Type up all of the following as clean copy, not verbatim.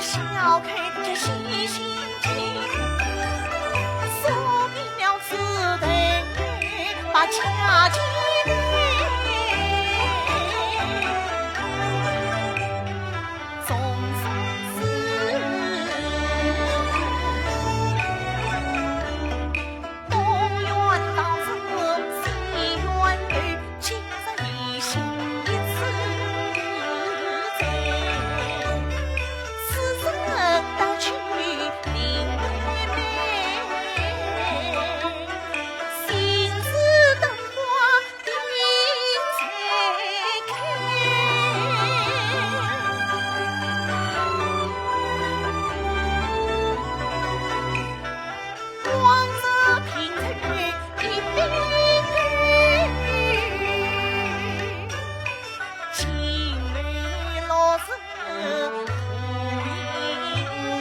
小开这细心情，说明了此等把家境总算是东园当时西园女，今日一心一次在，此生到去林妹妹，心似灯花映彩开，往日平日一边青梅老子不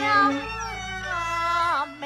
要美。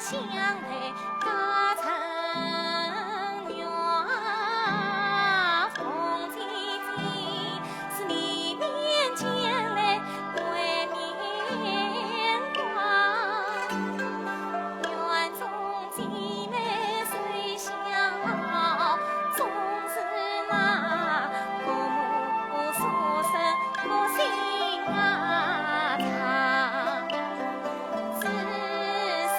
相陪家成园，风轻轻，是里面见来归面光。园中姐妹虽小，总是那父母所生我心啊长。自心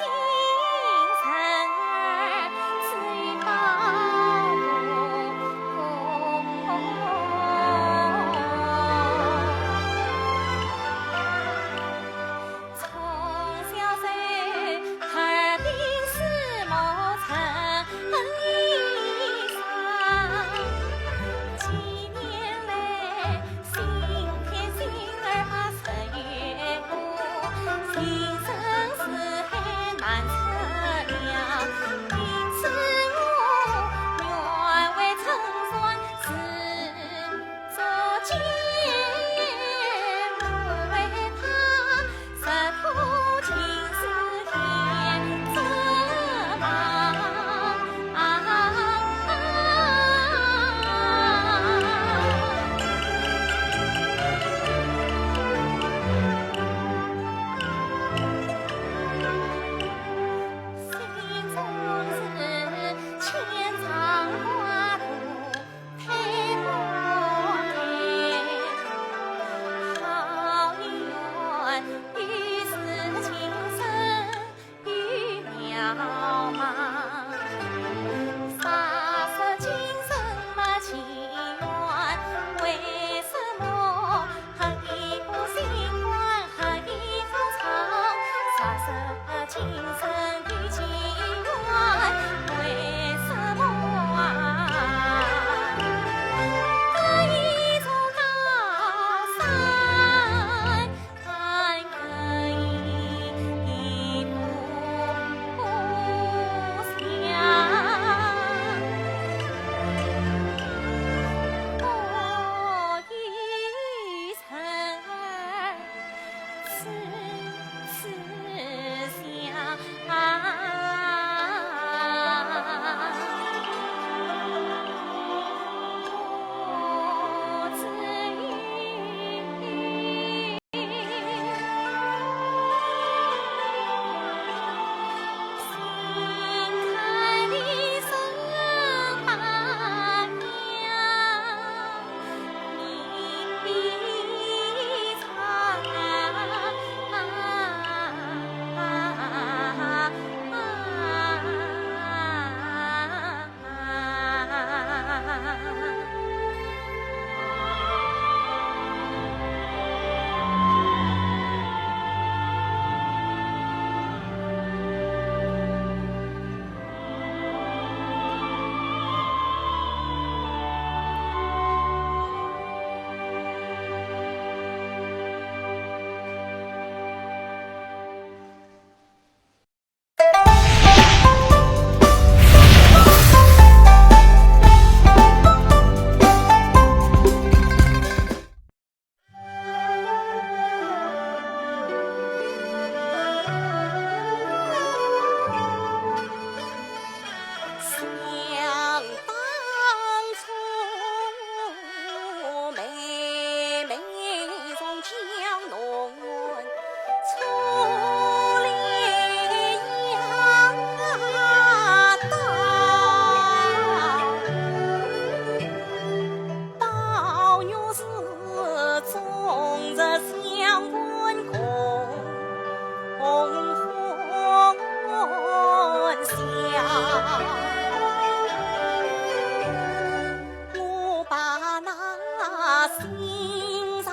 心上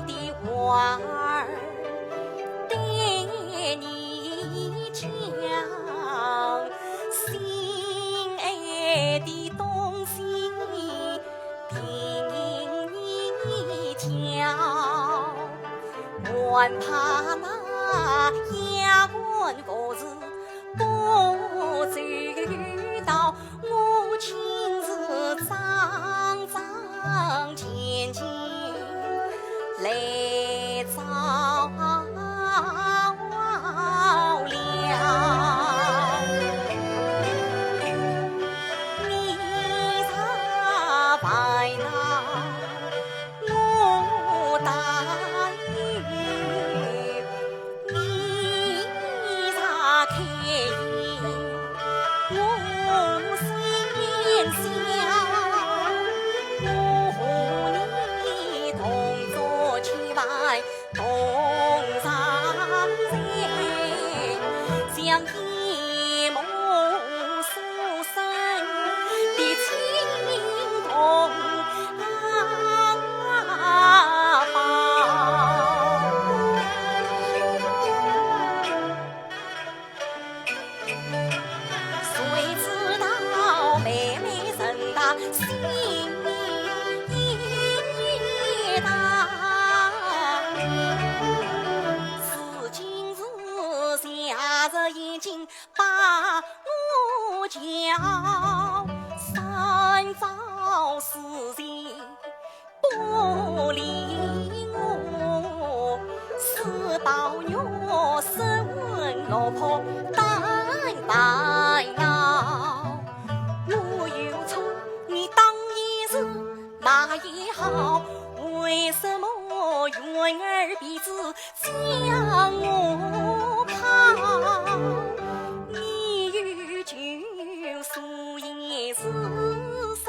的话儿对你讲，心爱的东西听你讲，还怕那丫鬟个子不知道，我亲自张张健健来找了。你咋白那我答应，你咋开眼我心想，我和你同坐千万同上山，像一母所生的情同谁知道妹妹人大心也大，如今是瞎着眼睛把我叫，三朝四夕不理我，四宝肉身老婆单白闹，我有错，你当然是那也好，为什么云儿鼻子将我抛？你有救赎也是神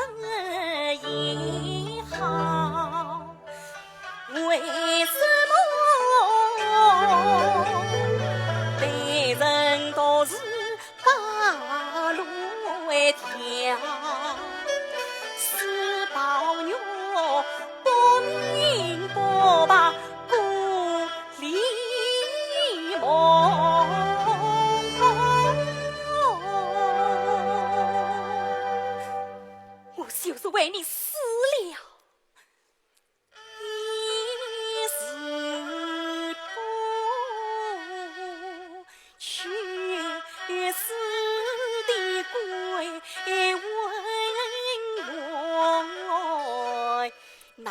也好，为什么对人都是把路为跳？四宝肉不明不白故里梦，我就是为你死了。一时不去死的鬼问我难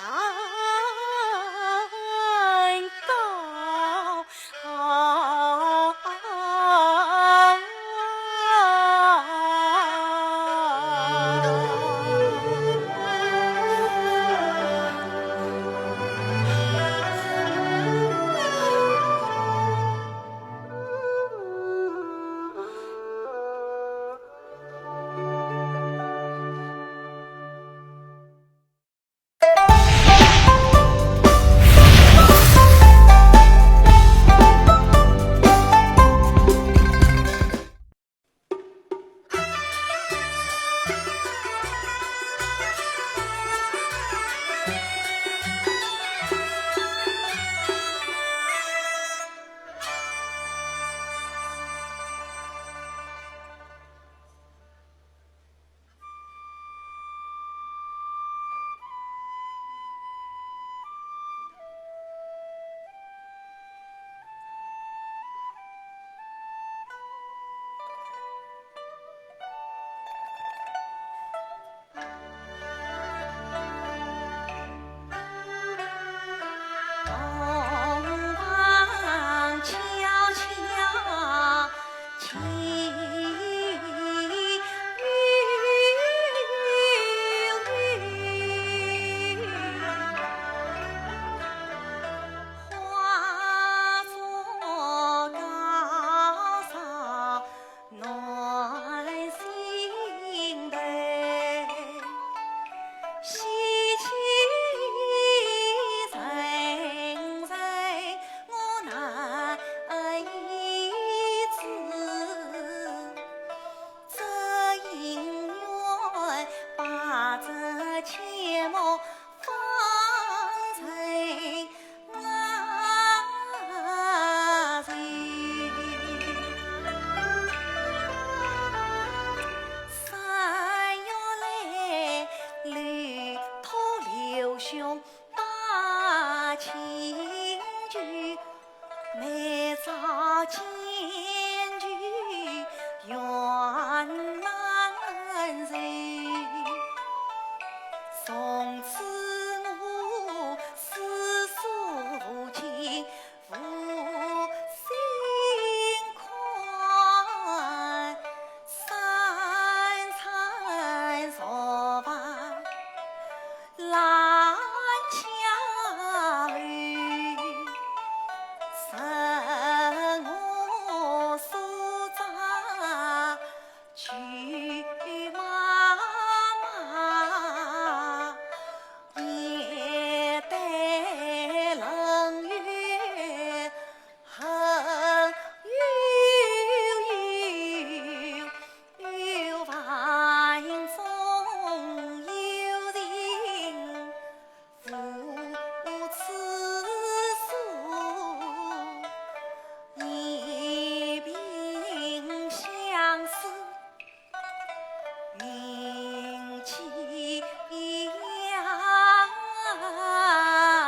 亲聚，每朝见聚缘难酬。从此我思诉亲，负心宽，三餐熟饭难相遇，趁我所长去妈妈，也待冷月恨悠繁中有情，父此书，一鬓相思云起呀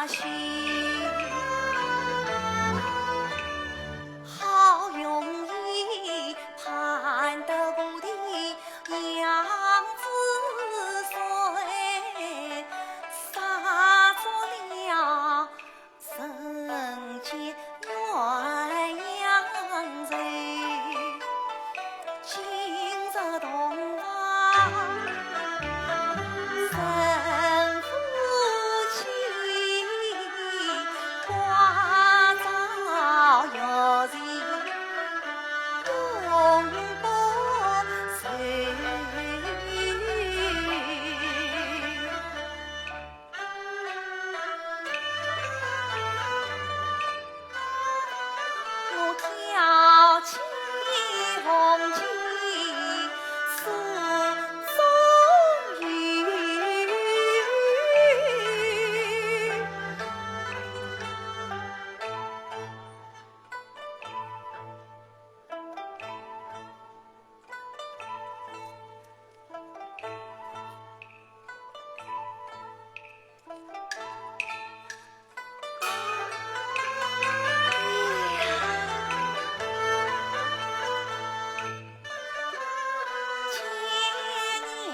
许，好容易盼得故地娘子随，杀作了人间鸳鸯仇，今日洞房神夫妻，花朝月夕永不随。我挑起红旗诉衷语，见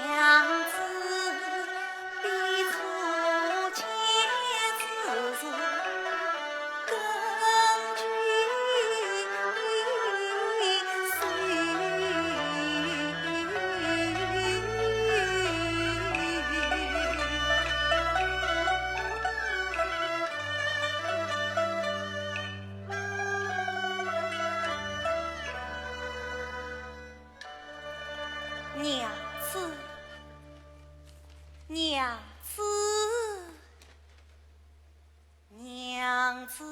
娘子笔触千字字，根据娘子，娘子，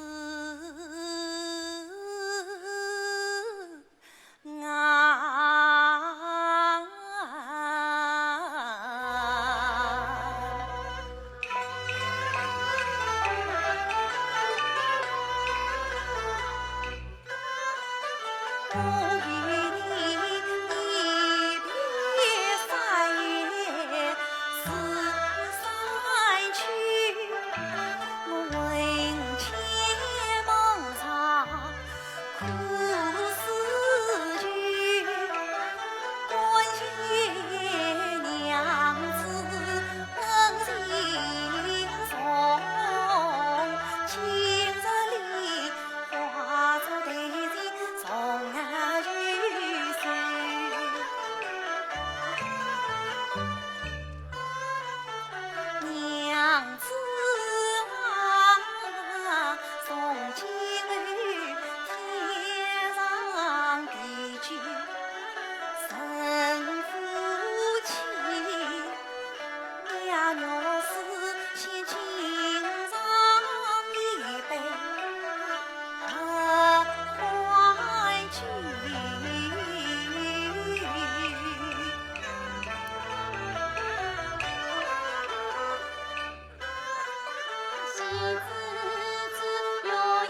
娘子不与你一别三月四三去，我为妾梦长苦思君，关心娘子恩情重，今日里化作对镜重聚首。娘子啊，从今日天长地久，神夫妻，娘若是先敬上一杯欢聚。喜滋滋有音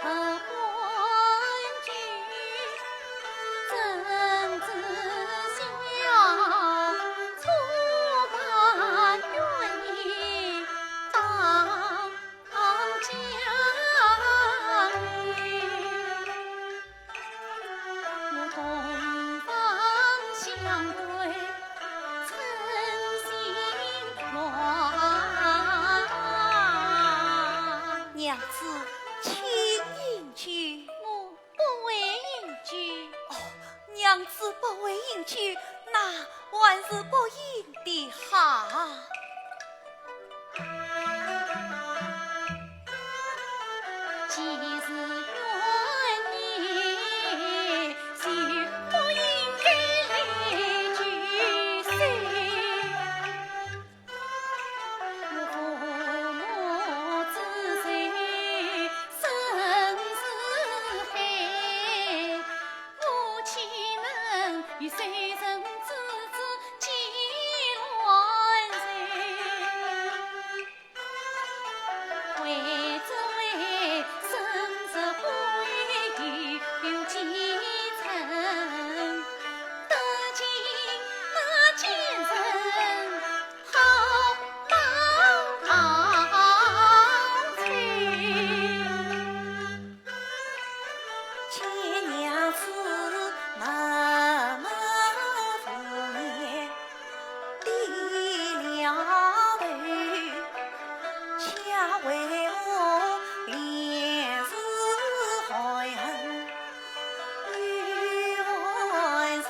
和欢聚，真知晓初伴愿意当子，请饮酒。我不为饮酒。哦，娘子不为饮酒，那还是不饮的好。既是怨念，就不应该来聚散。我父母之在，生是海，我岂能与谁人之子结乱缠？为这为生是会有几层，得尽那奸人好报仇。见娘子那么敷衍，低了头，恰为我连日怀恨冤仇。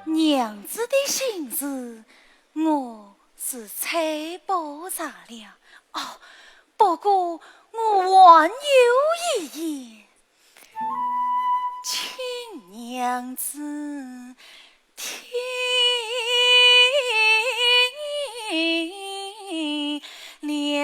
娘子的心事，我是猜不着了。哦，不过我还有一言，请娘子听了。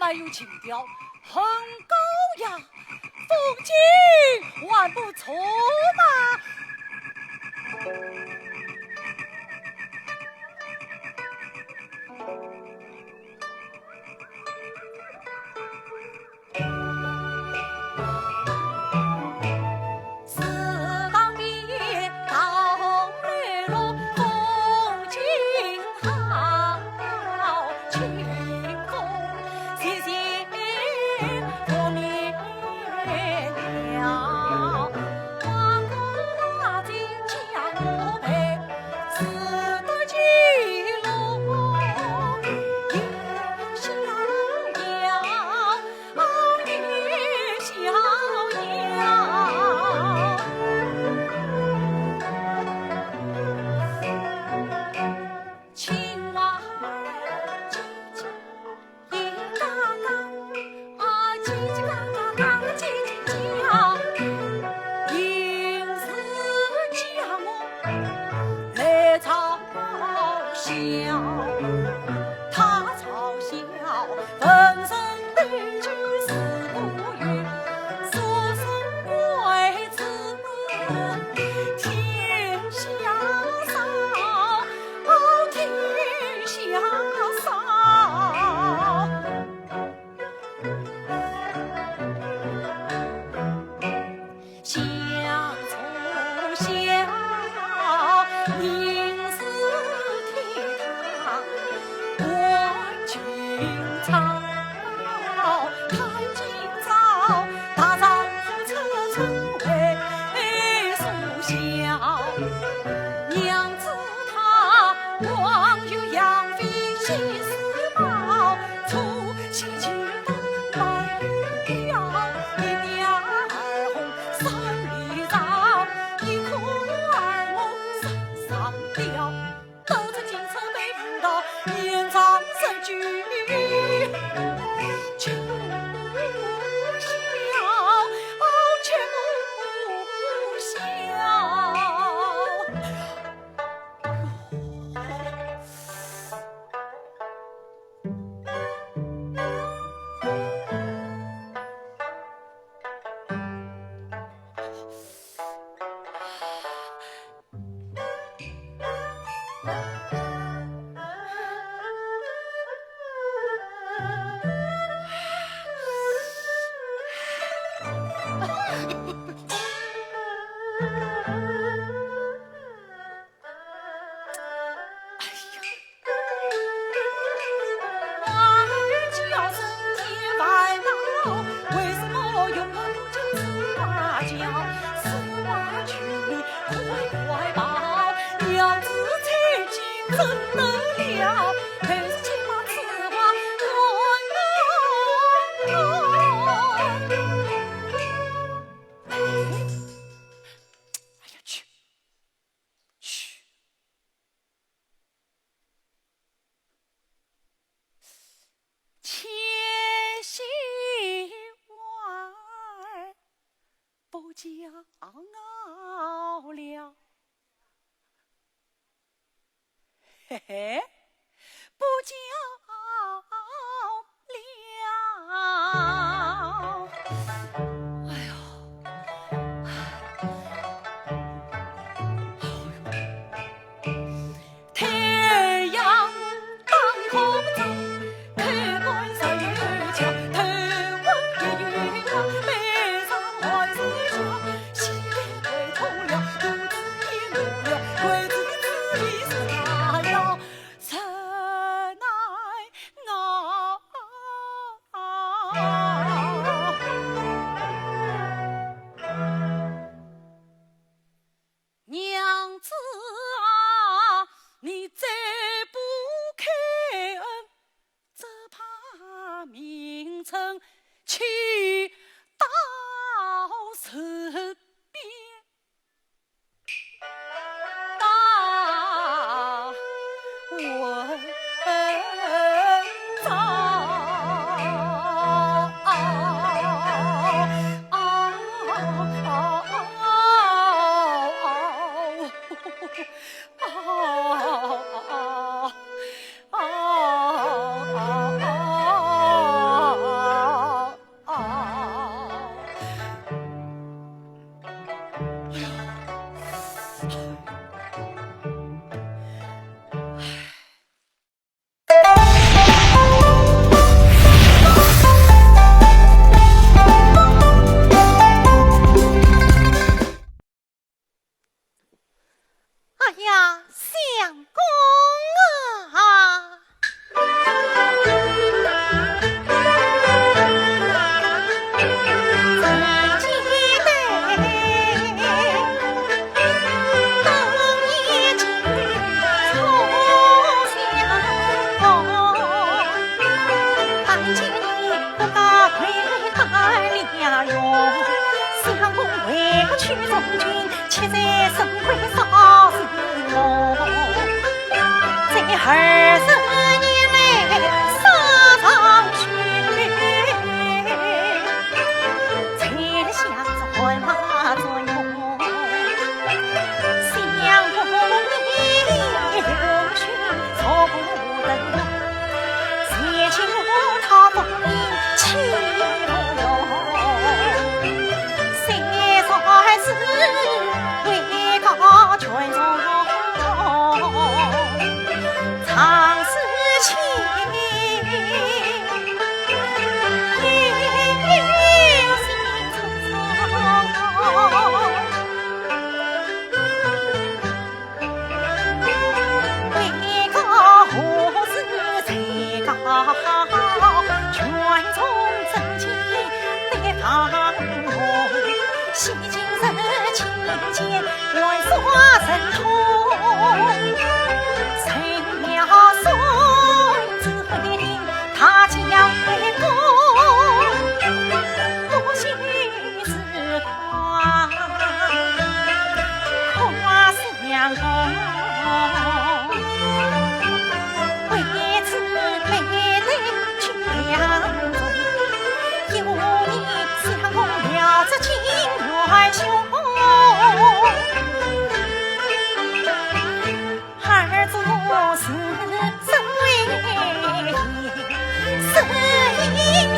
蛮有情调，很高雅，风景还不错嘛。骄傲了，嘿嘿，不骄傲了。哎呦，太阳当空照，客观上有桥，头问月月光，背上还是笑，西北痛了，肚子也怒了，鬼子子里是大摇。见你不大回大了哟，相公为何去中军，却在身归少时我，在20年来杀上去，才想着混马作用，相公你留学错不得，才求他帮你起不用，谁才是为他全中长思情，为个何事才高，全从真情得放我，西京人情间愿耍神通。他将回宫，不须自夸，夸相公。为此没得去两中，有你相公了这情愿胸，儿做事身为英雄，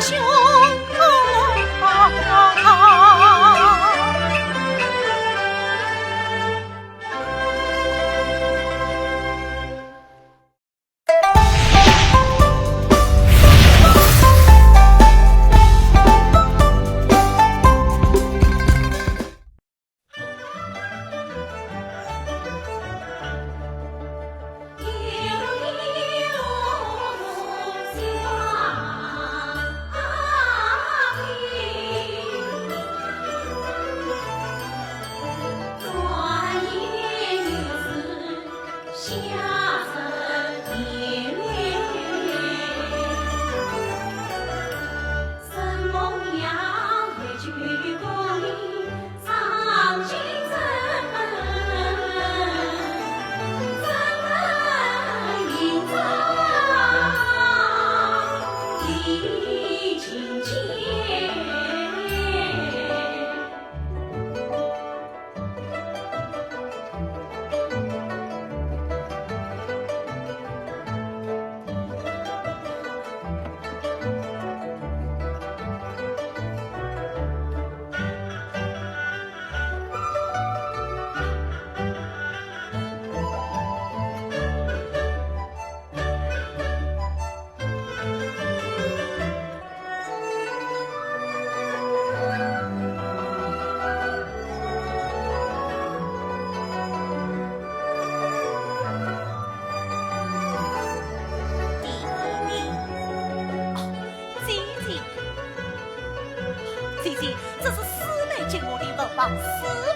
这是师妹给我的文房私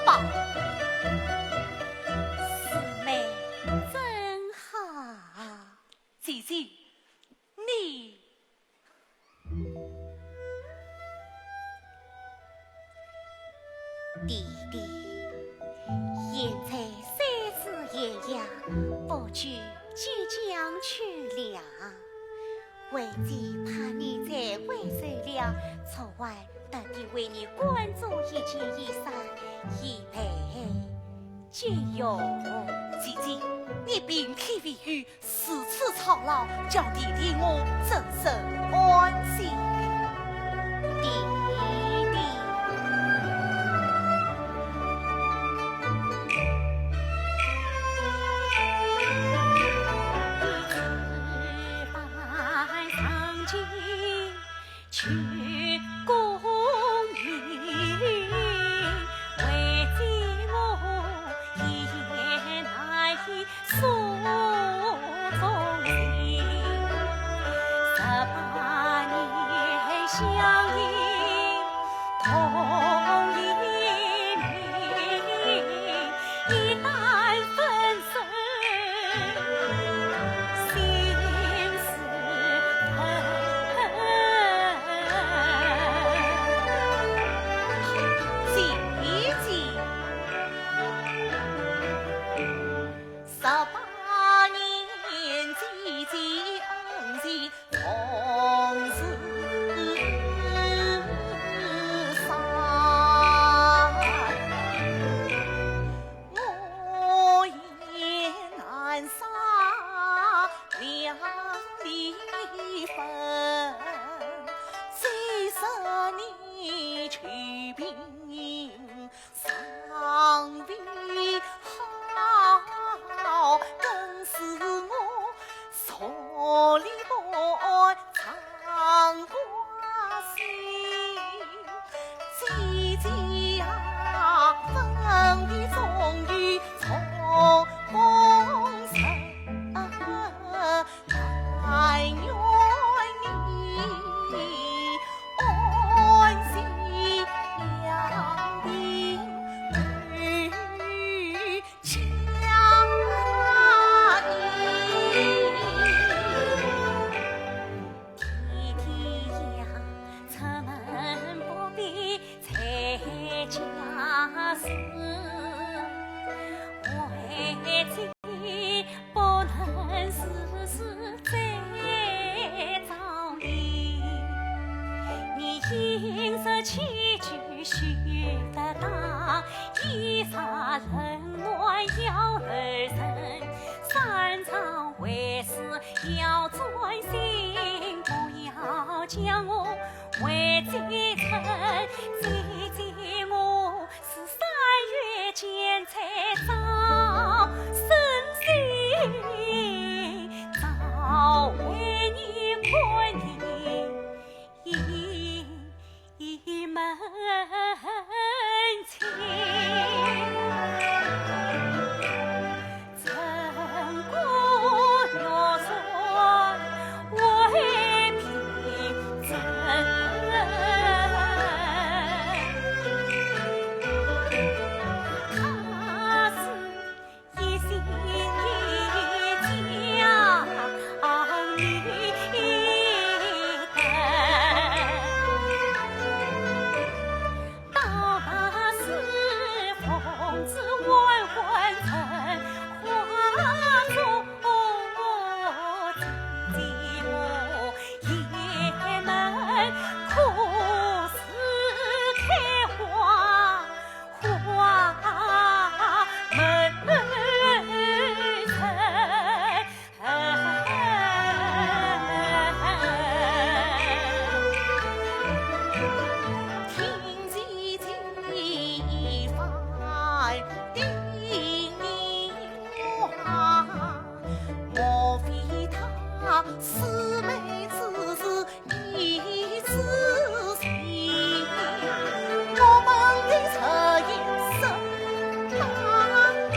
宝，师妹真好。姐姐，你弟弟现在3日夜夜，不久即将去了。为既怕你在外受了，错外特地为你关注一件衣裳，以备急用。姐姐，你并非为于如此操劳，叫弟弟我真是安心。弟弟，去公寓，为寂寞也难以诉衷情。18年相依同一命，一旦分手，心事分，30年去病尚未好，更是我坐立不长挂心，姐姐呀，分别终于从风尘。但愿你安心养病与家庭。天天呀，出门不必在家事，为妻不能事事在照应。你饮食起居须得当，衣裳冷暖要而成，三餐为师要专心，不要将我为贼臣。姐姐我是3月间才早生心，早为你困一门亲。曾过若说为平真，他是一心一家女等，到那时奉旨完婚成，化作寂寞也能苦思开花门听姐姐番叮咛话，莫非他姊妹之事已知悉？我们的这一生当你。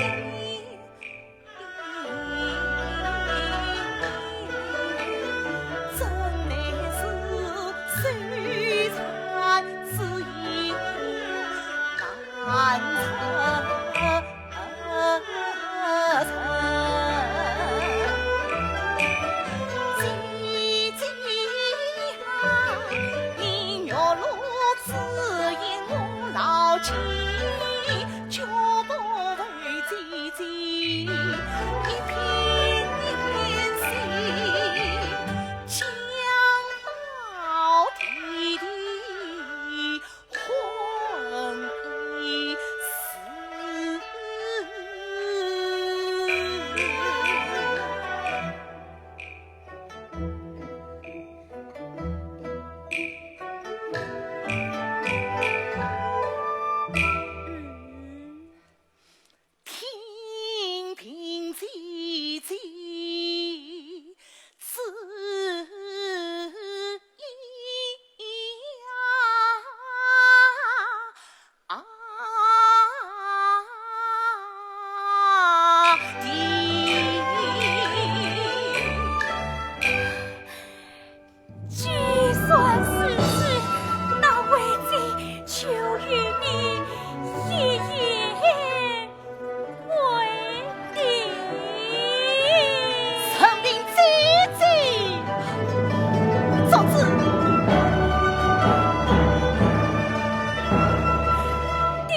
真乃是虽残之意难成。姐姐啊，你若如此因我劳气，就不为姐姐一片心，将到底的婚姻事。听凭姐姐之就算世事，那为贼求与你一言为定。臣命姐姐，总之弟弟。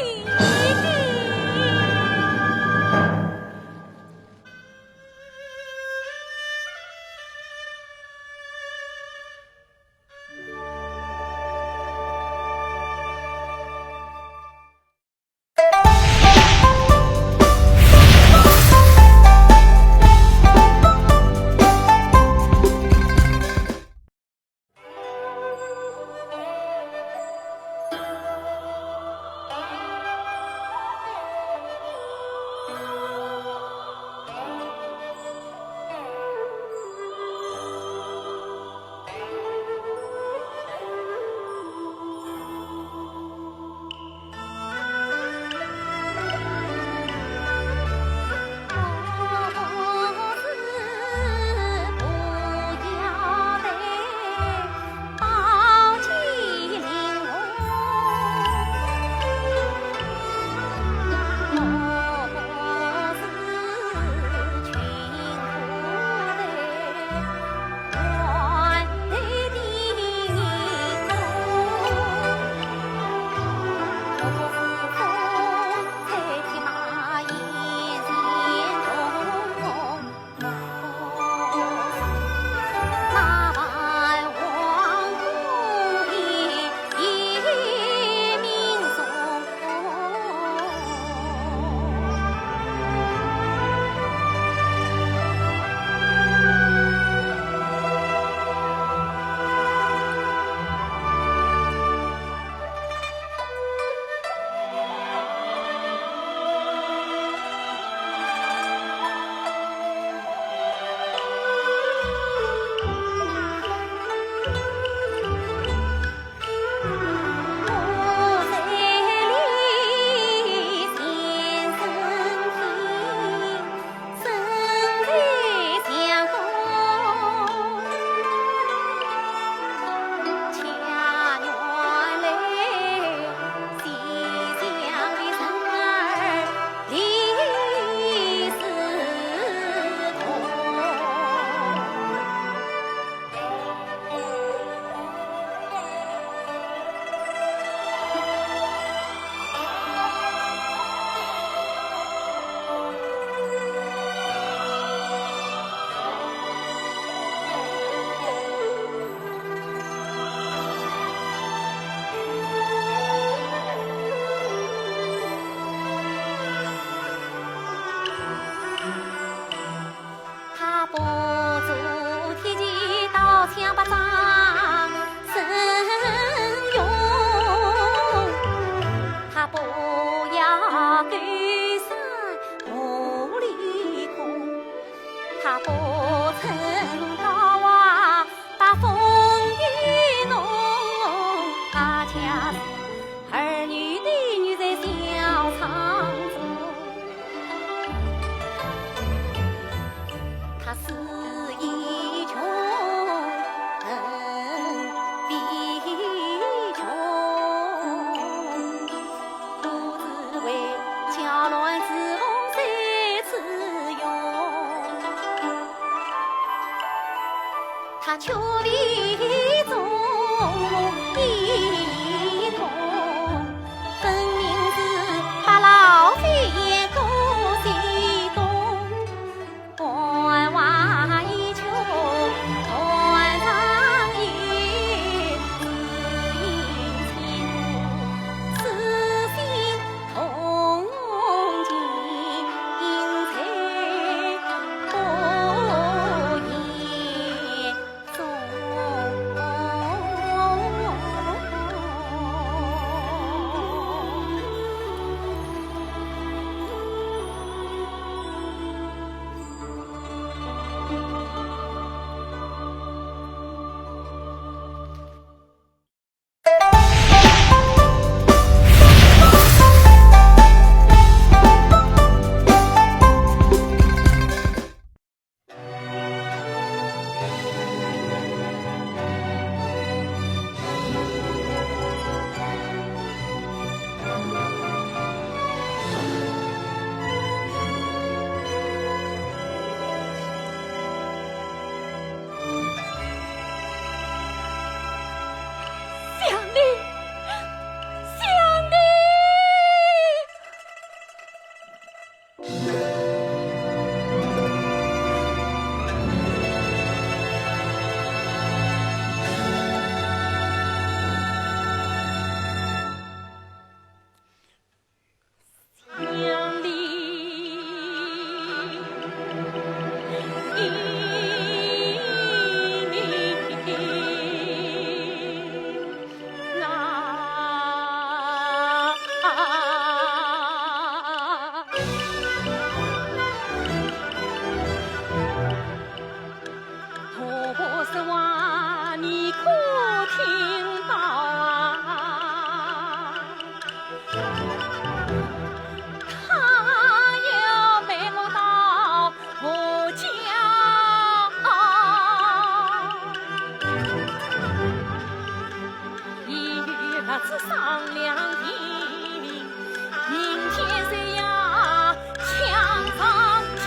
可听到啊，他要陪我到我家，已与儿子商量定，明天谁呀抢上墙。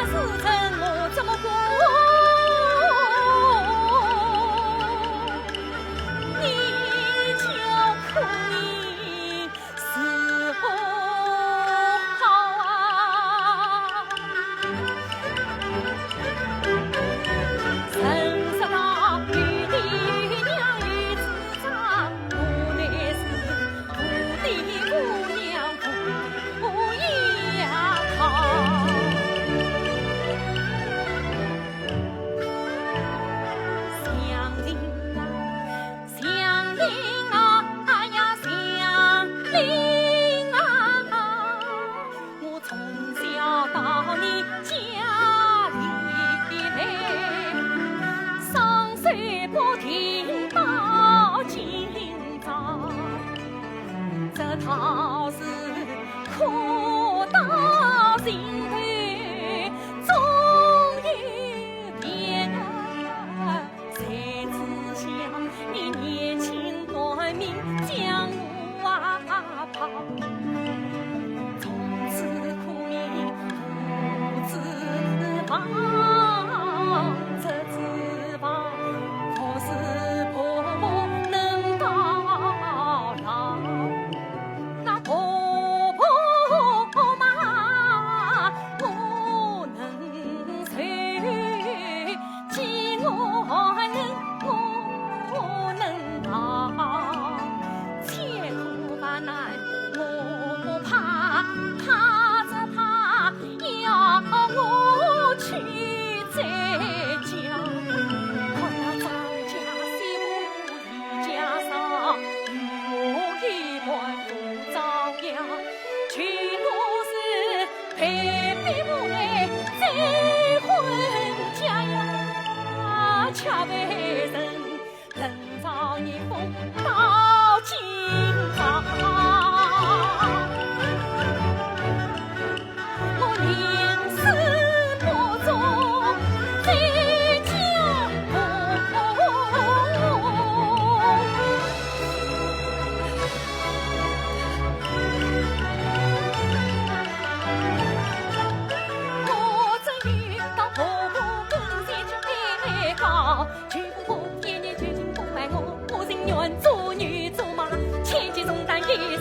时辰我怎么过？你就可以是否好啊？人说到玉帝娘与子长，我乃是土地姑娘不一样好。到你家里来，双手不停到今朝，这套是苦到心头，终有变啊！谁知想你年轻短命将我抛，从此苦命自放，这自放不是婆婆能到老，那婆婆妈不能受，饥饿我能逃，切苦把难我怕着怕要我去再教，可那张家媳妇一家上，与我一般不照样，全都是陪我来再婚家呀，恰为人人造一封到今朝。全部一年决心不爱我，我情愿做女做马，千斤重担一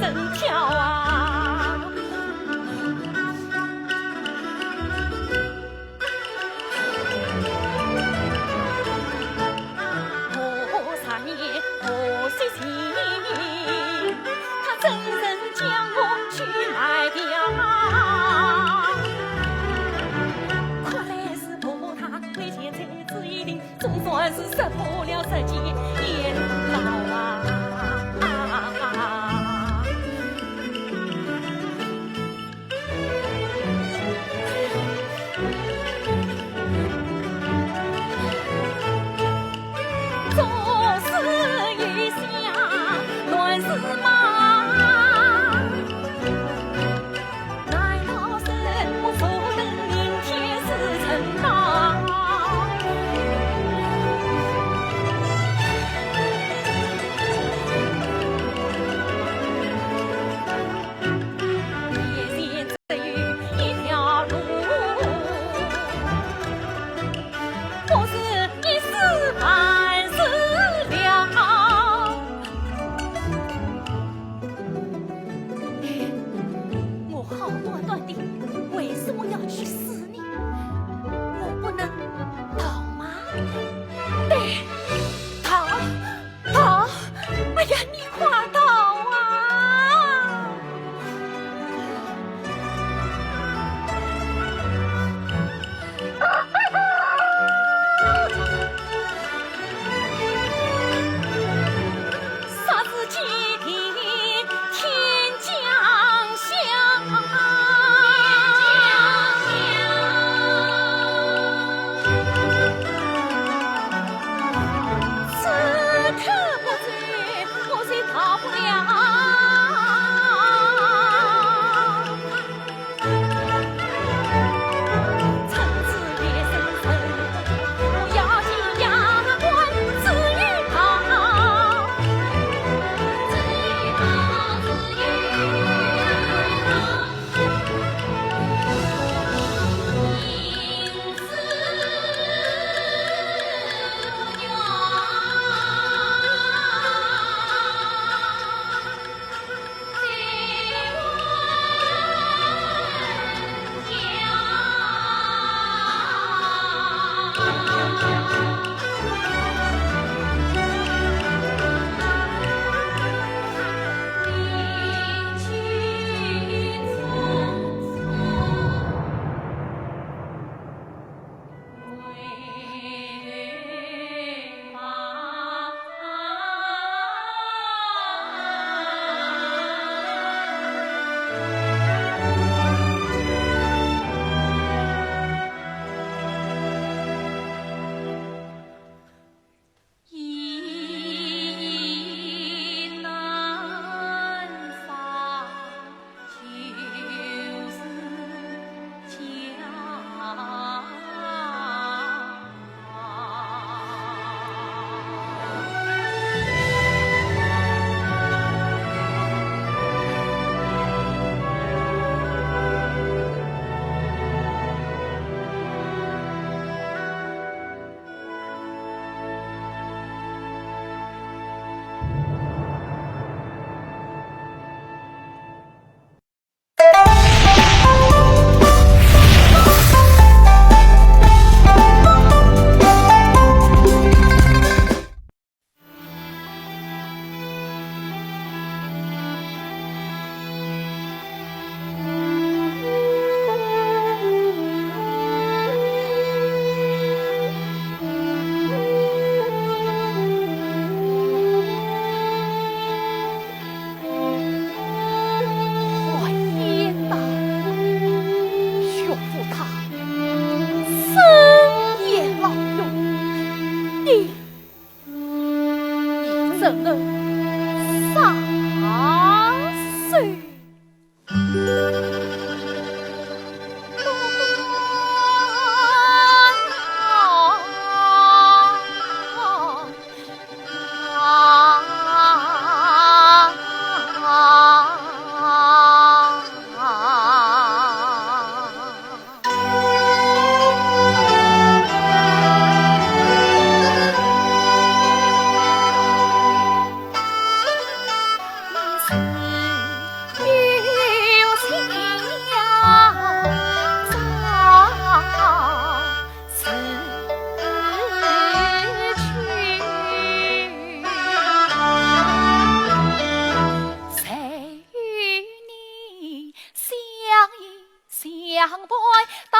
到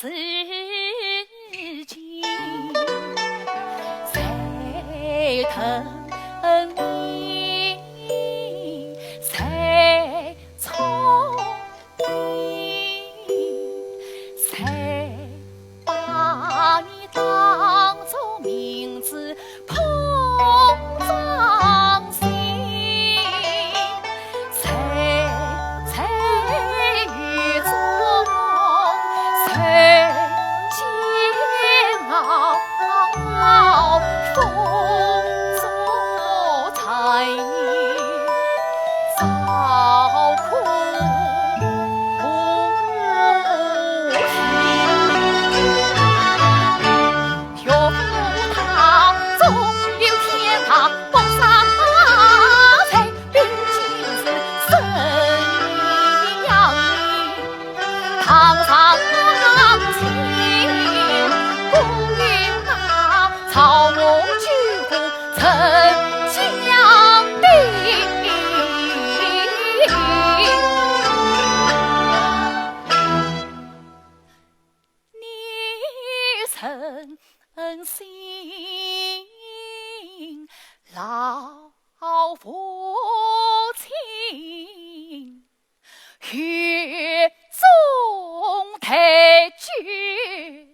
如今，谁疼你，谁聪明，谁把你当作名字捧掌心，谁雨中，谁煎熬，风中残影，早哭无凭。学府堂总有天堂，皇上才毕竟是生养你，堂上亲，公允啊，草木居户成乡弟。你诚心老父亲，雨中太君。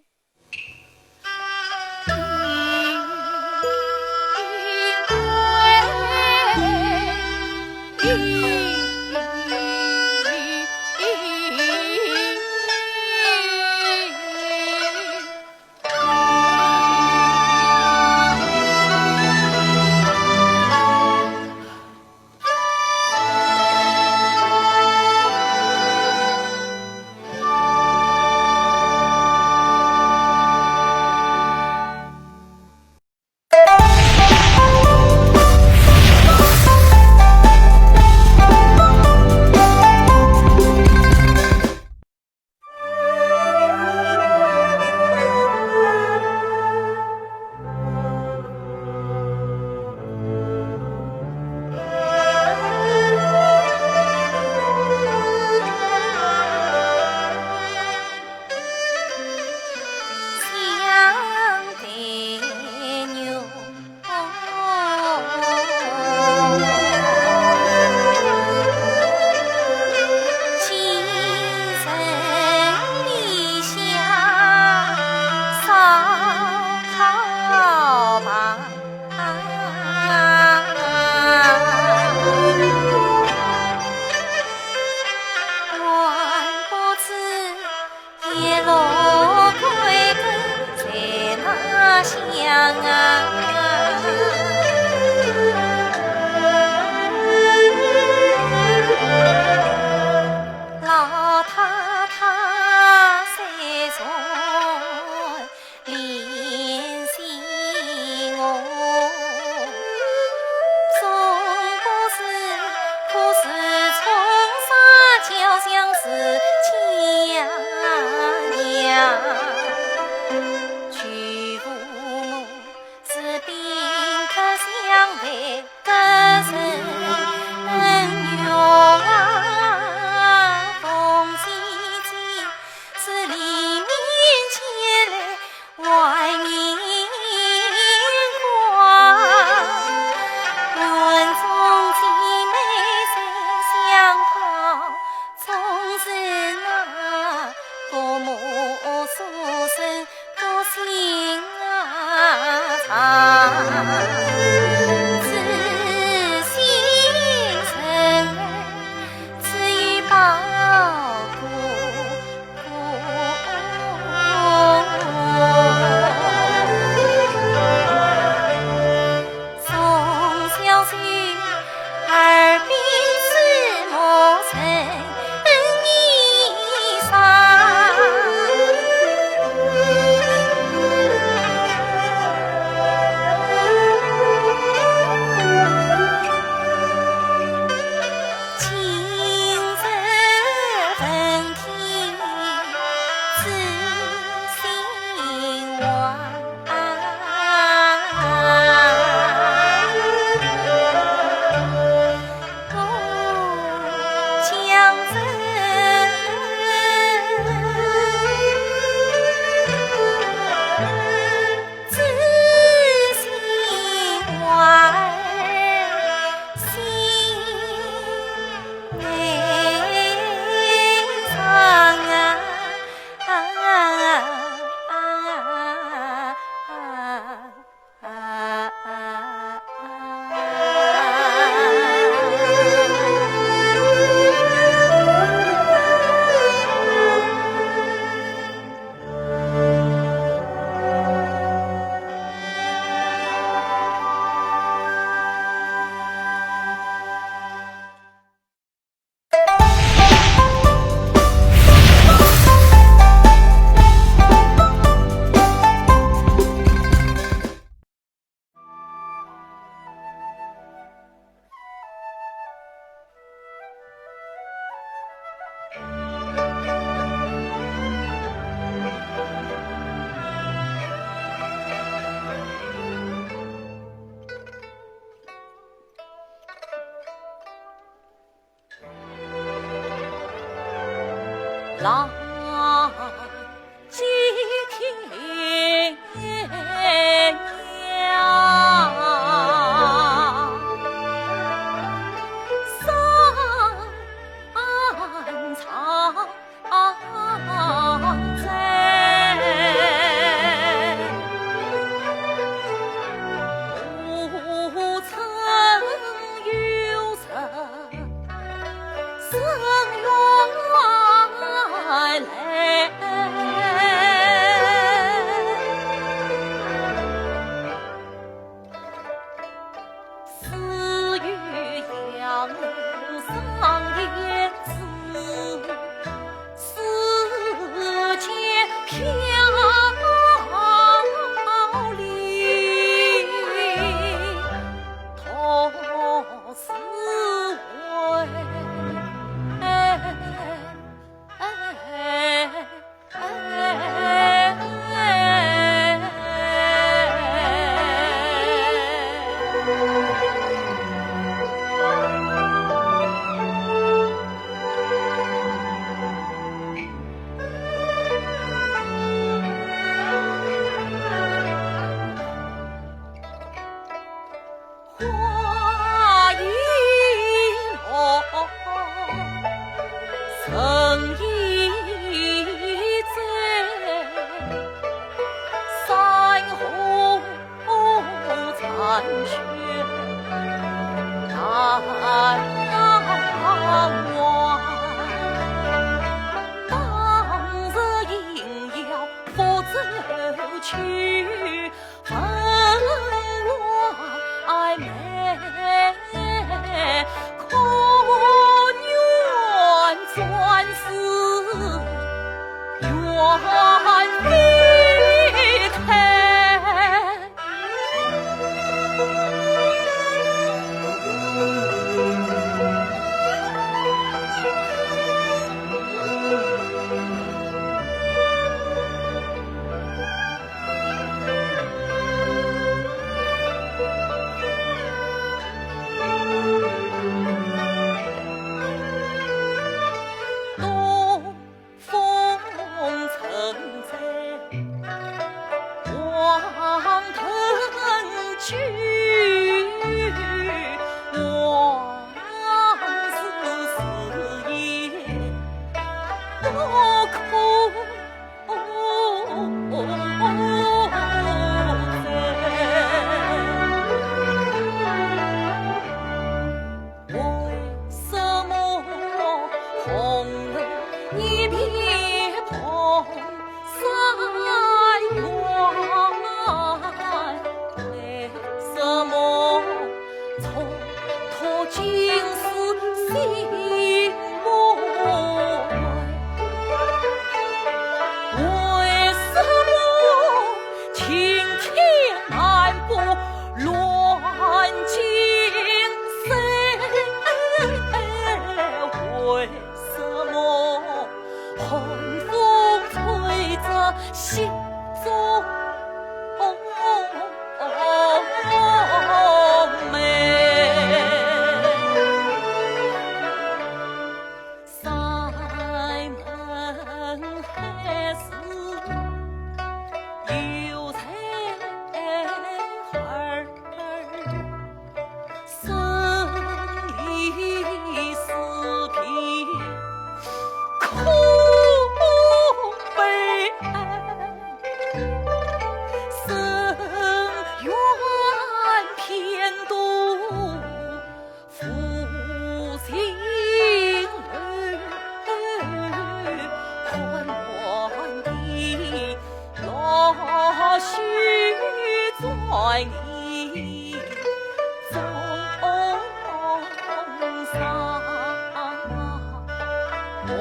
老太太三重联系我，总不是可是从啥交相思亲娘，娶父母是宾客相会隔生缘啊，风姐姐是黎明前来外面光，论中姐妹谁相靠，总是那多么书生多心肠，知心人儿只有报从小学耳鬓是磨成衣裳。郎祭天娘，三藏在，不曾有生缘来。四月阳上燕子，四间飘零，同是花一落，成一载，山河残雪难忘。当日应邀佛走去，分外美，可愿转世缘非谈。东风曾在望腾去，往事似烟多空在。为什么红了一片蓬山原？为什么蹉跎今世心无悔？为什么青天难拨乱金身？为什么寒风吹着心中美？塞门还是有才儿，生离死别苦悲哀，生缘偏度负心儿，宽宽的老许在你中上。晚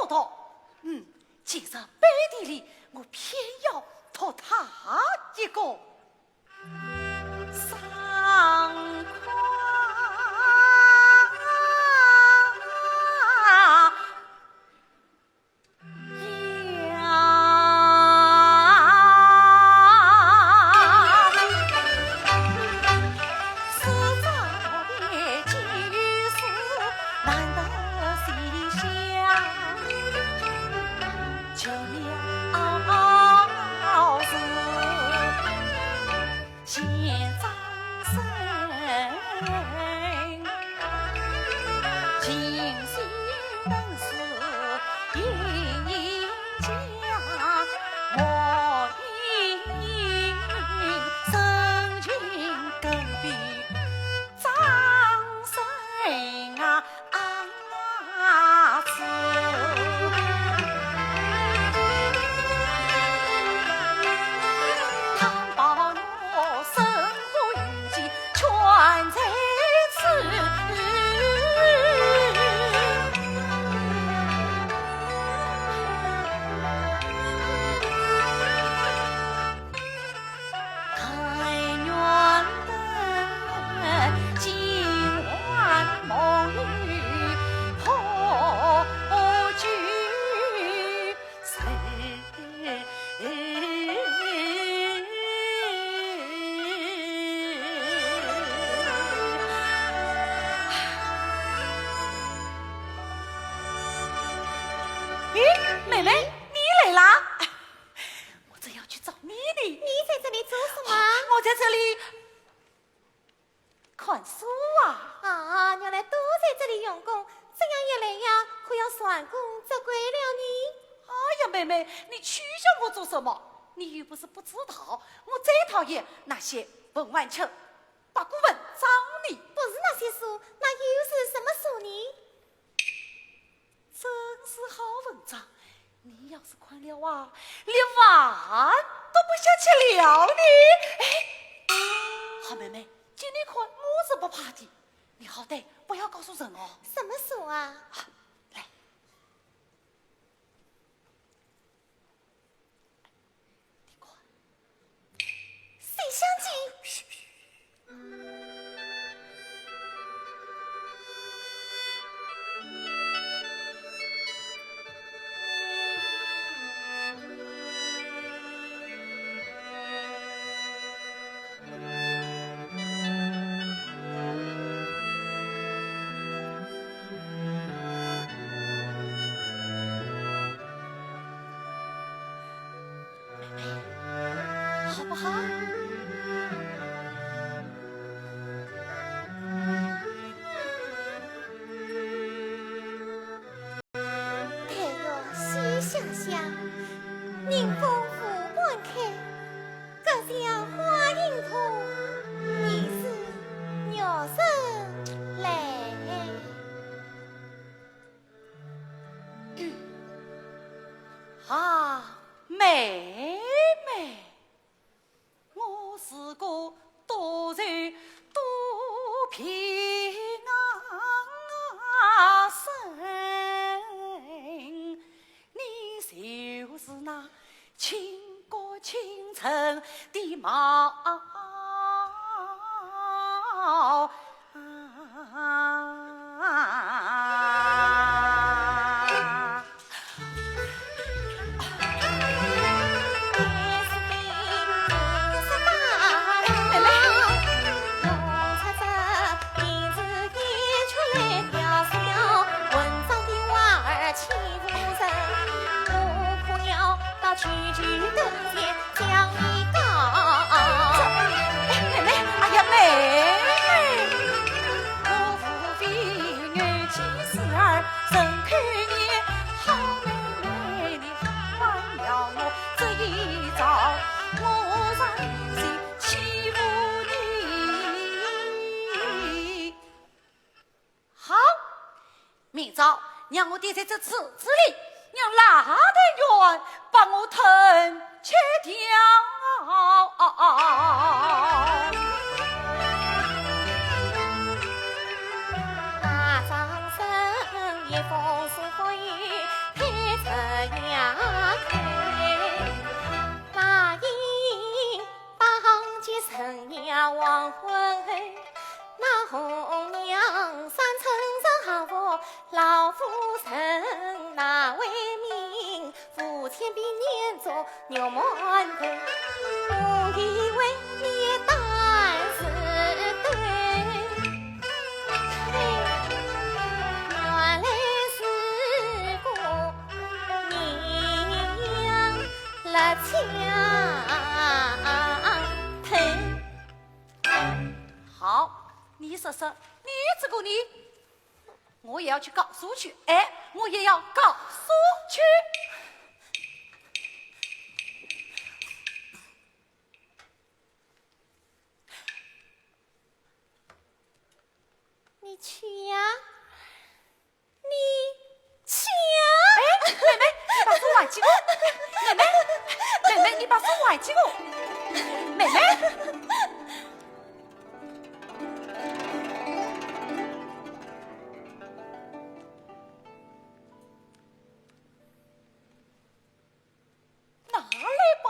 说道：“今日背地里，我偏要托他一个伤快妹妹，你来啦！我正要去找你呢。你在这里做什么？我在这里看书啊。啊，原来都在这里用功，这样一来呀，可要算功责归了你。哎呀，妹妹，你取笑我做什么？你又不是不知道，我最讨厌那些文玩城把古文找你。不是那些书，那又是什么书呢？真是好文章。你要是看了啊，连饭都不想去了你。好妹妹，今天看我是不怕的，你好歹不要告诉人哦。什么书啊？来，你看，谁相信？好不好？太若细想想，宁风拂半开，隔向花影痛，你是鸟声来。啊，妹妹，我是个多人多平生，你就是那倾国倾城的貌。区区登前将你告。妹妹，哎呀妹妹，我父比女妻四儿，生看你好妹妹，你还了我这一招，我让心欺负你。好，明早让我爹在这池子里。让拉得远，把我腾去掉。大丈生一风疏火雨，呀开，那一当起神娘黄昏，那红娘三层上下老夫人，那为民父亲比年中牛馒头，我以为你当是对，原来是个娘了墙头。好，你说说，你这个你，我也要去告诉去，哎，我也要告诉去。你去呀，你去呀！哎，妹妹，你把手挽起我，妹妹，你把手挽起我，妹妹。拿来吧，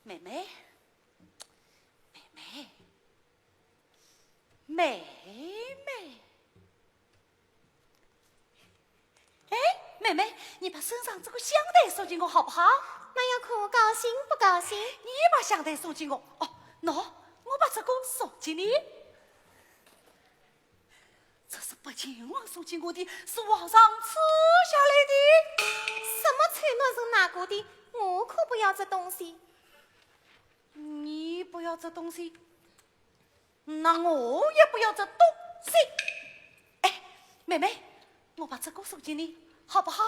妹妹，妹妹，哎，妹妹，你把身上这个香袋送给我好不好？那要看我高兴不高兴？你把香袋送给我，哦，喏，我把这个送给你。这是北京王送给我的，是皇上赐下来的。什么承诺是哪个的？我可不要这东西。你不要这东西，那我也不要这东西。哎，妹妹，我把这个送给你，好不好？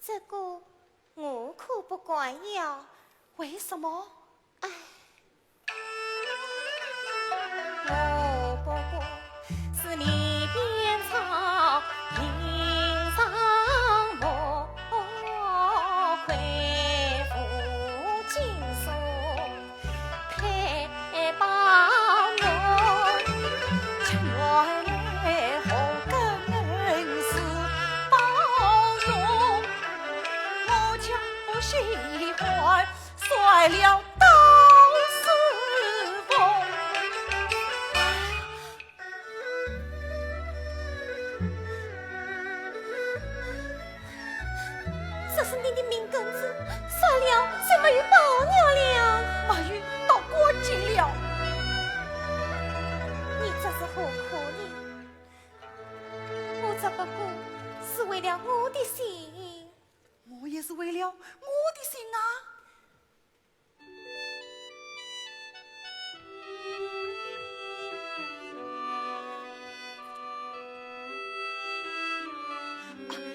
这个我可不管要。为什么？哎，我不过是里边草林上木，恢复金属配帮我，情原来后更是包容，我将不喜欢甩了刀是风。这是你的命根子，算了，什么与报鸟了？马玉到过境了，你这是何苦呢？我只不过是为了我的心。我也是为了我的心啊。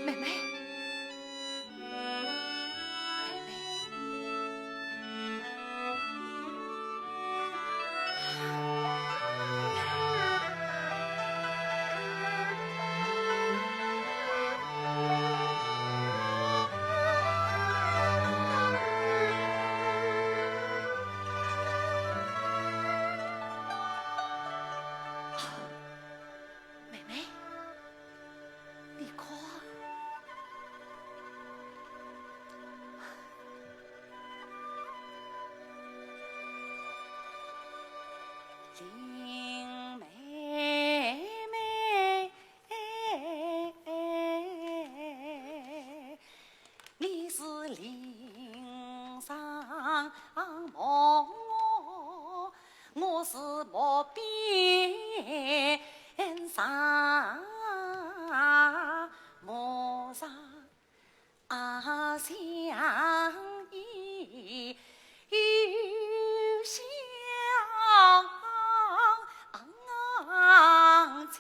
妹妹，妹妹，你看。林妹妹，你是林上梦，我是木边上木上相依相亲。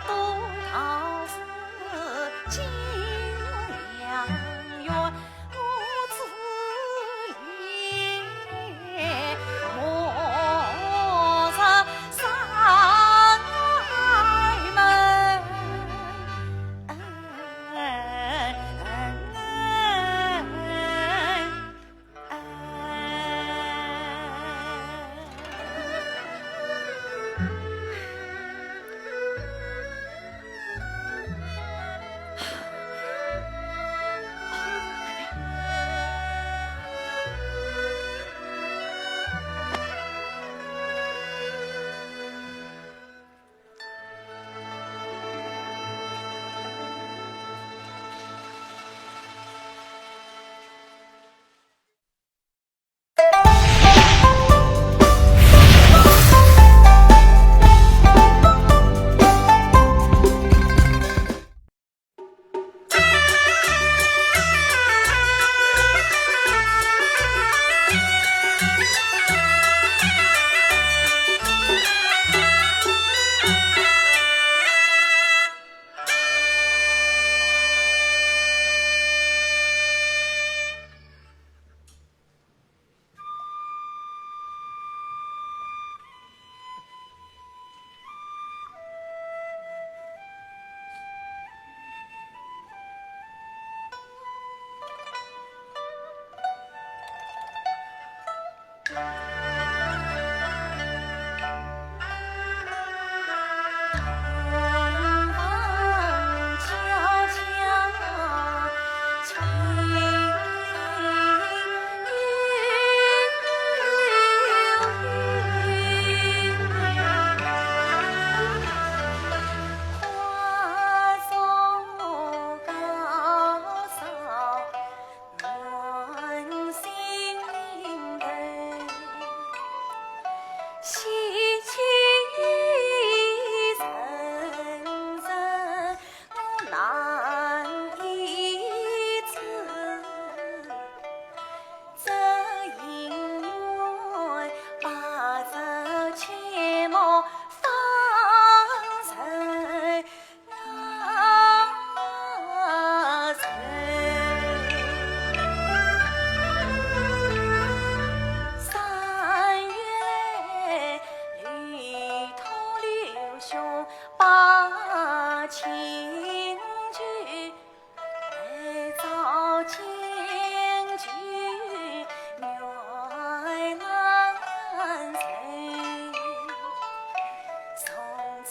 都道是金良缘。喜气沉沉，我难以止。这姻缘把这切莫放成那尘。三月来，绿头刘兄把亲眷，来找亲眷原难成。从此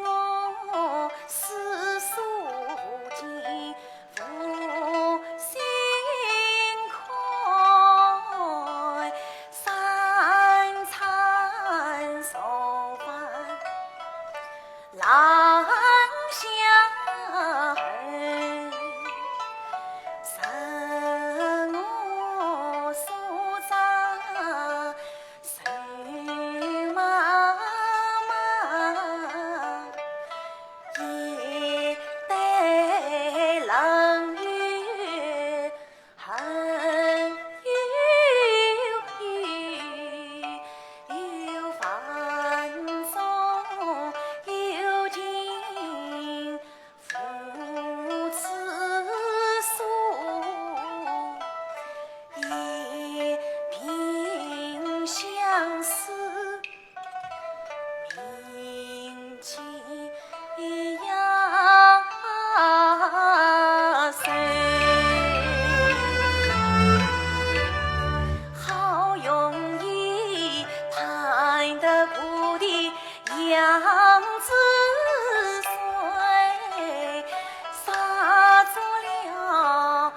我世俗间无心开，三餐熟饭郎相恨，生我所长谁妈妈，一对冷雨恨悠悠，又繁重又紧，父子疏，一鬓相思，铭记呀谁？好容易盼得故的杨子水，洒着了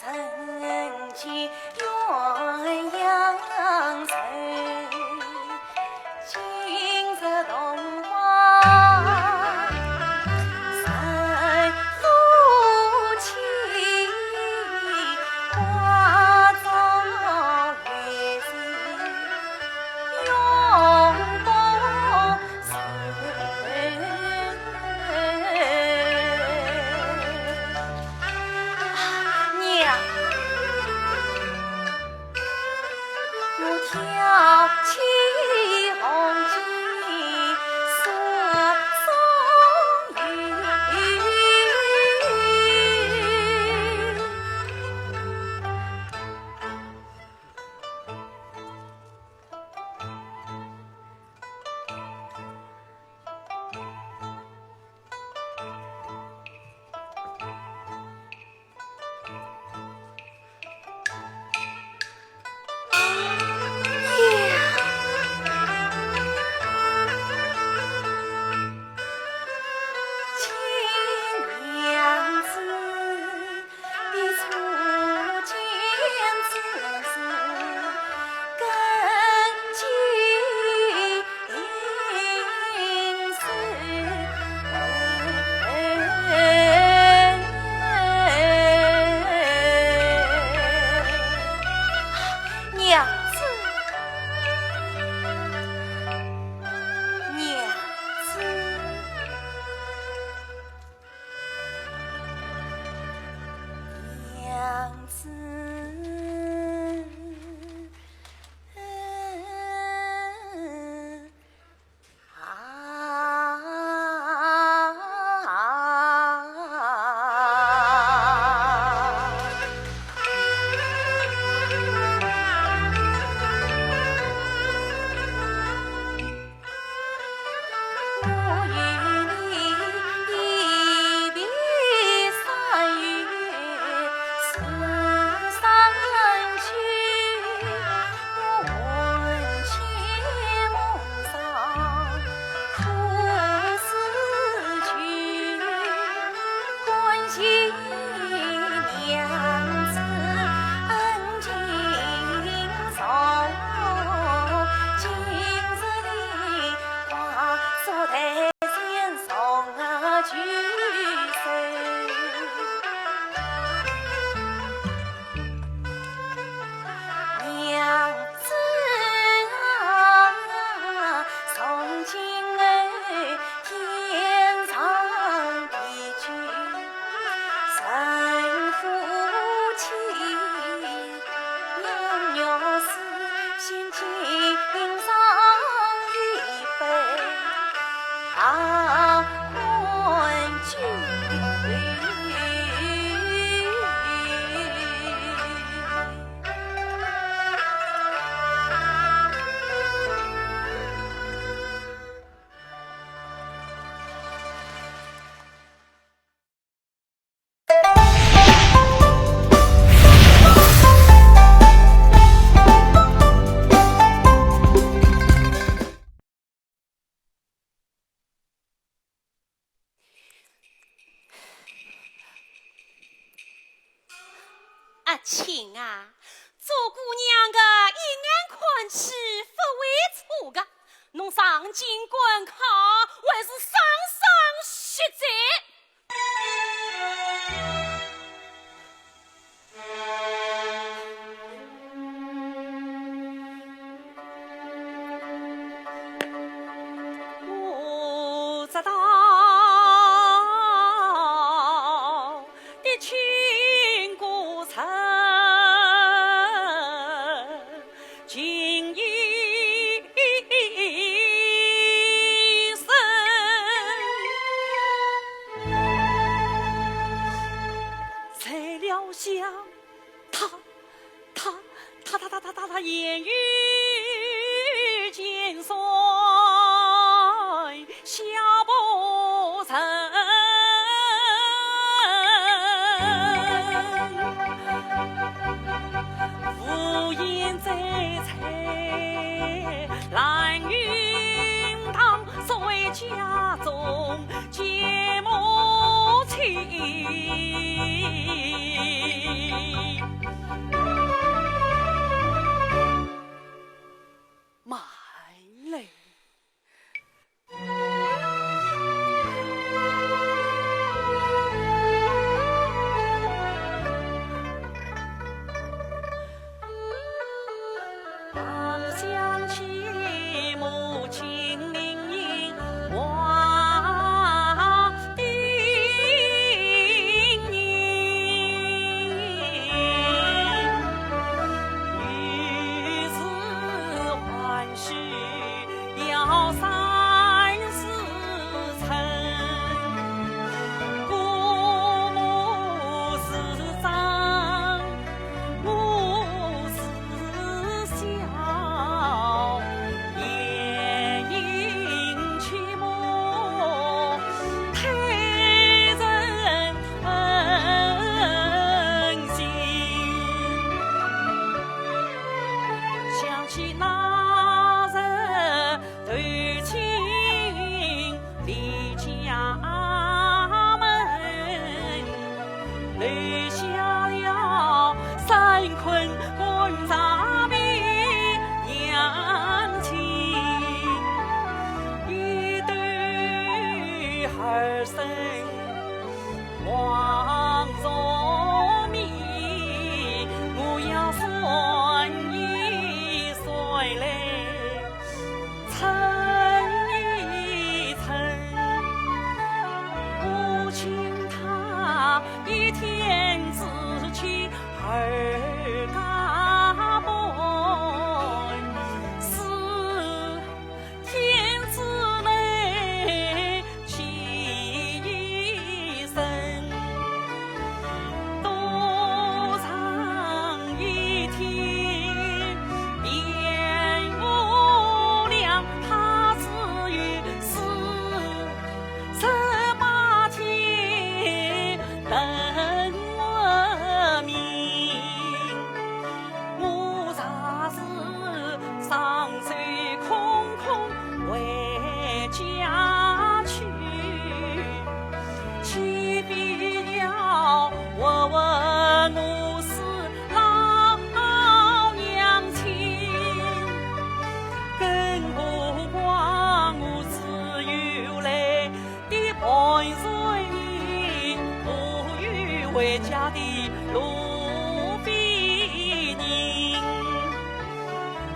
人间鸳鸯水。今日童话谁夫妻挂着泪水，永不是上京观考，还是上学者。我知道的亲故城，今一生，才料想他言语渐衰，下不成。无言在侧，蓝云堂随家中结母亲。慢嘞，当想起母亲命运我的命，于是还是要34层，姑母是长，母是小，夜饮曲目，太人心。想起那日断亲离家门，留下了三困滚杂病娘亲，一对儿孙望着迷，我要算一岁嘞，称一称。母亲她一天之气二嘎本，是天之美其一生，多长一天变无量，他只有18天等我命。我若是双手空空回家去，岂必要问我是老娘亲？更何况我只有来的伴随，不与回家的路边人。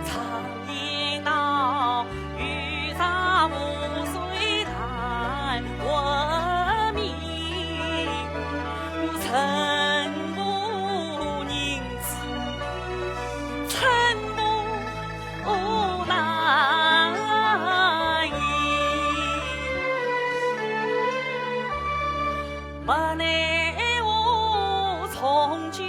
常言道，遇上无水谈闻名，曾无人知，曾无难言。不奈我从前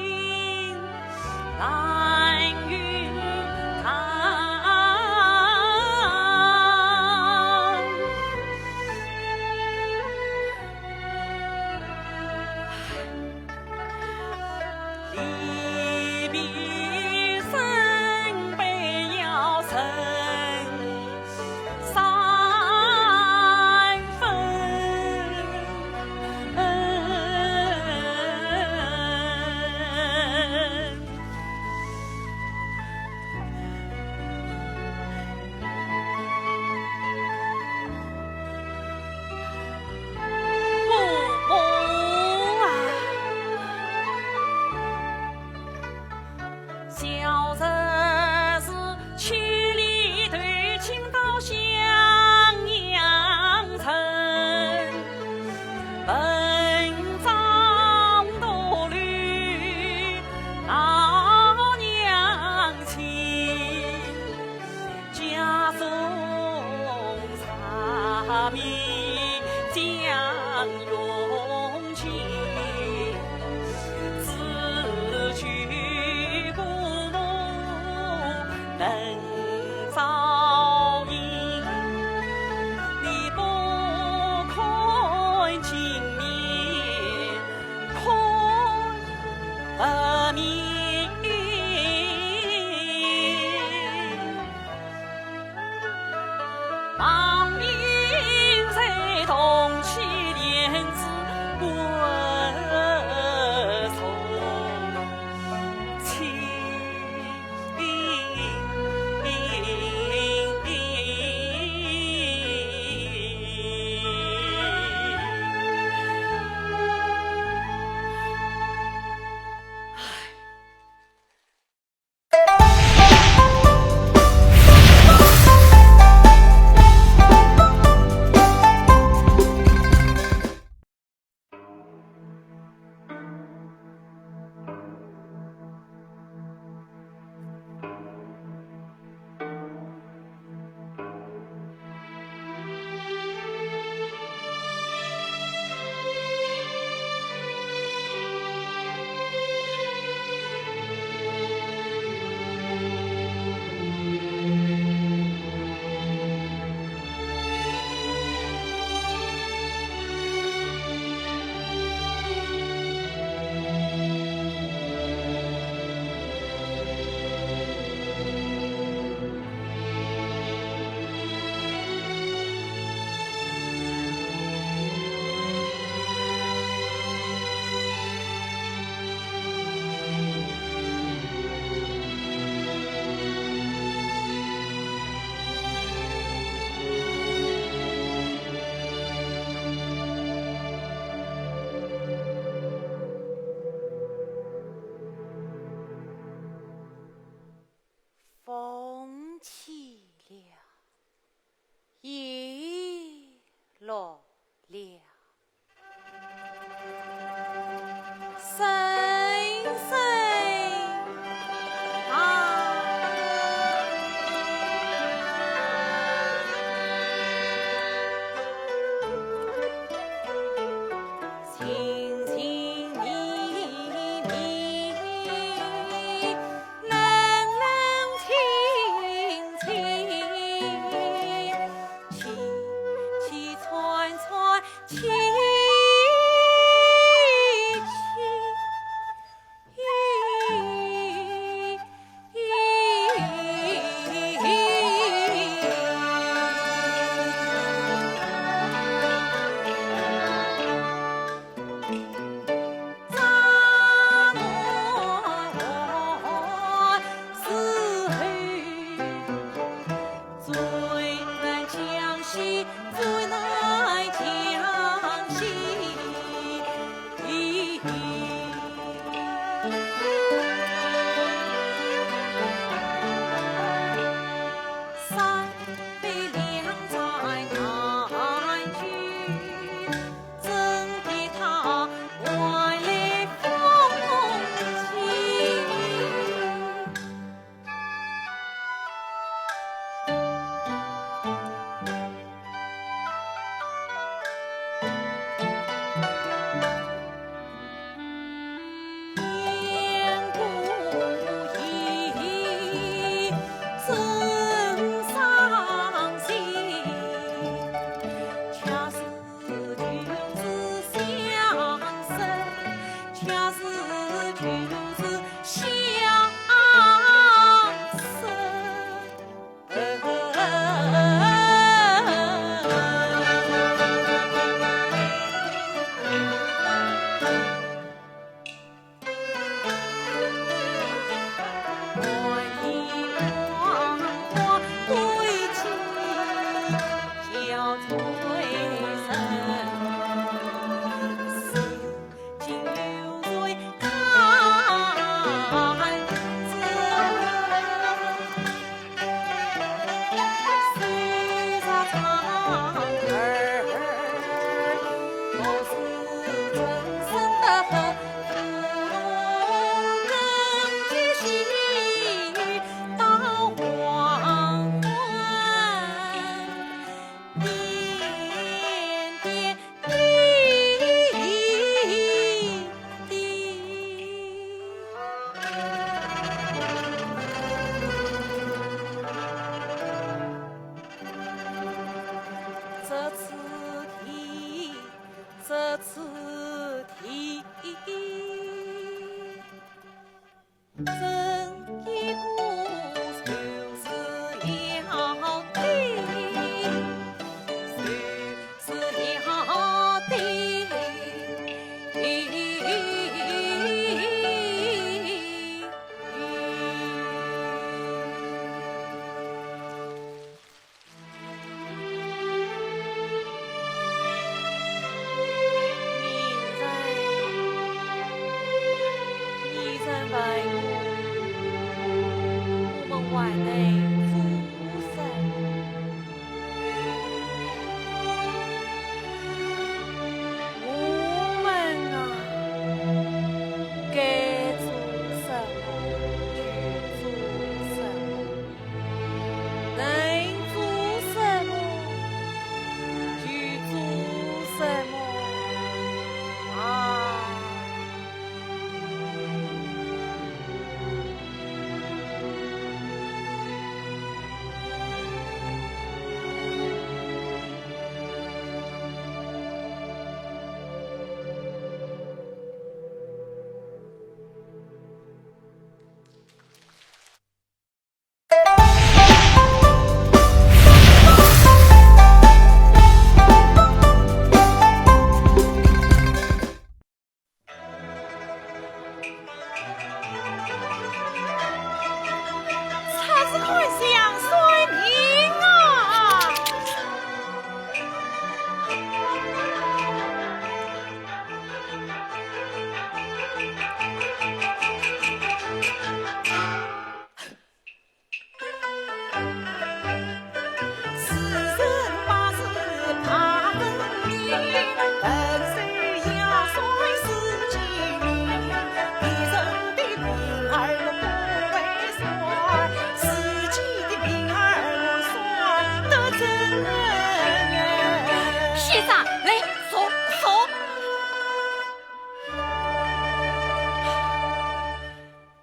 先生，来坐。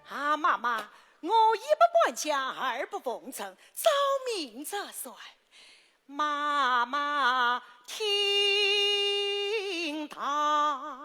啊，妈妈，我一不搬家，二不奉承，早命则衰。妈妈听他。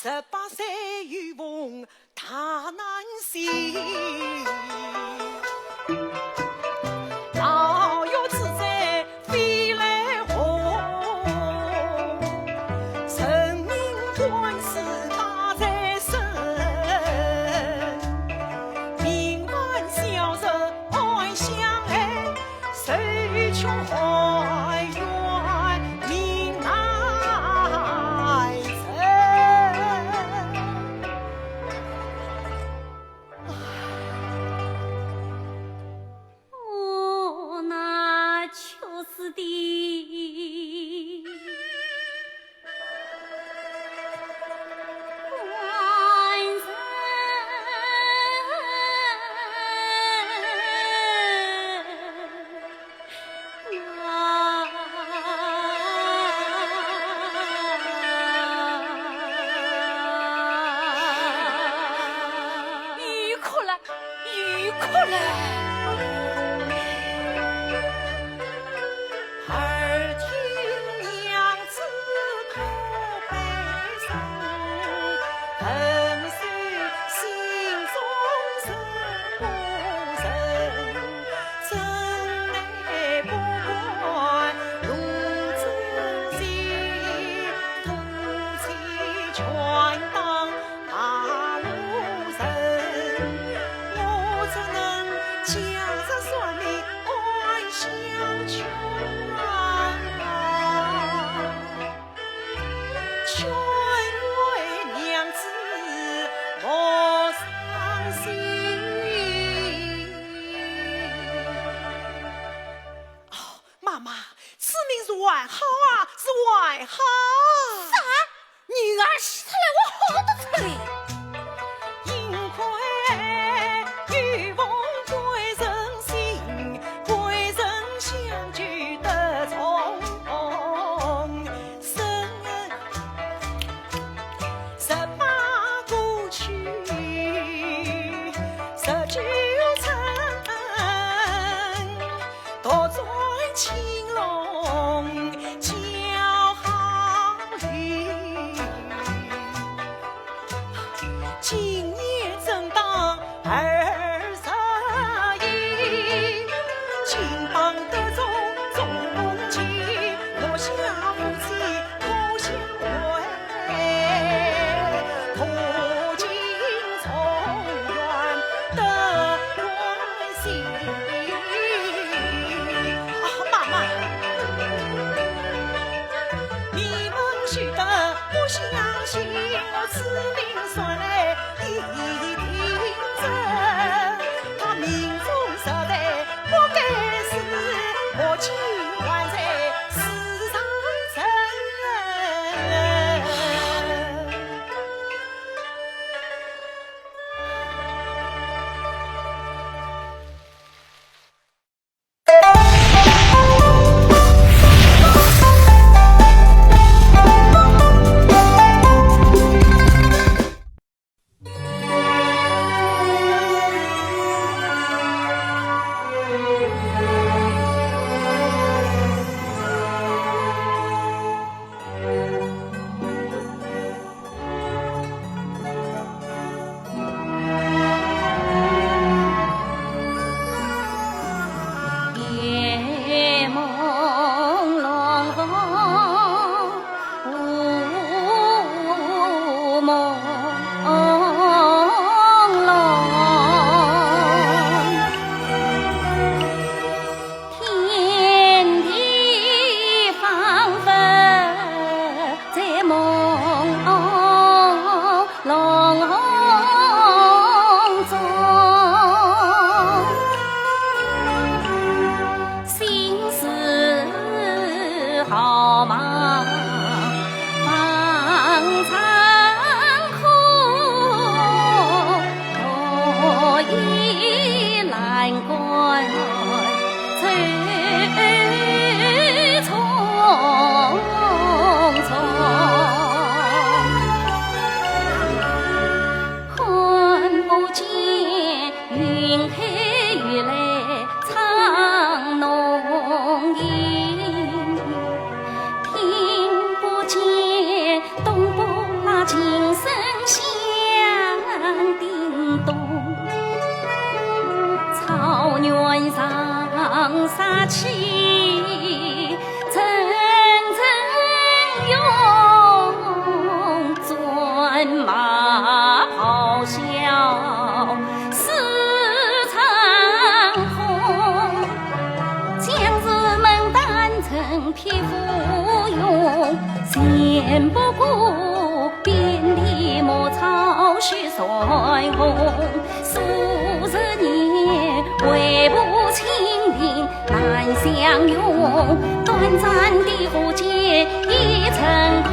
18岁遇风他难行，老有自在飞来红，生命官司大在身，命万小人爱相爱，谁穷爱怨命难成。哦，那秋死的万人雨哭了，雨哭了。耳听娘子哭悲声，恨是心中生不忍，真乃不管路子心，徒妻全当大路人。我怎能假着算你爱相劝劝为娘子莫伤心。妈，此名是外号啊，是外号。啥？女儿死了，我好得出来。因亏玉凤贵人心，贵人相聚得从生18过去19层，多在青龙叫好里。今年正当21，金榜得中中公鸡，落下夫妻同相会，途经从远得关心。啊，妈妈，你们许得不相信，我此命算来一定真。他命中设在不该死，我今还在世上承认。夜朦胧，雾朦胧，天地仿佛在朦胧中。心事好忙，放残酷，可以难关催匆匆。看不见云黑雨来苍浓荫，听不见东部那琴声响叮咚，草原上杀气阵阵涌，钻马咆哮似长空，将士们单程匹夫勇，前不顾遍地茅草须算红，数十年为不清零难相拥，短暂的火箭已成空。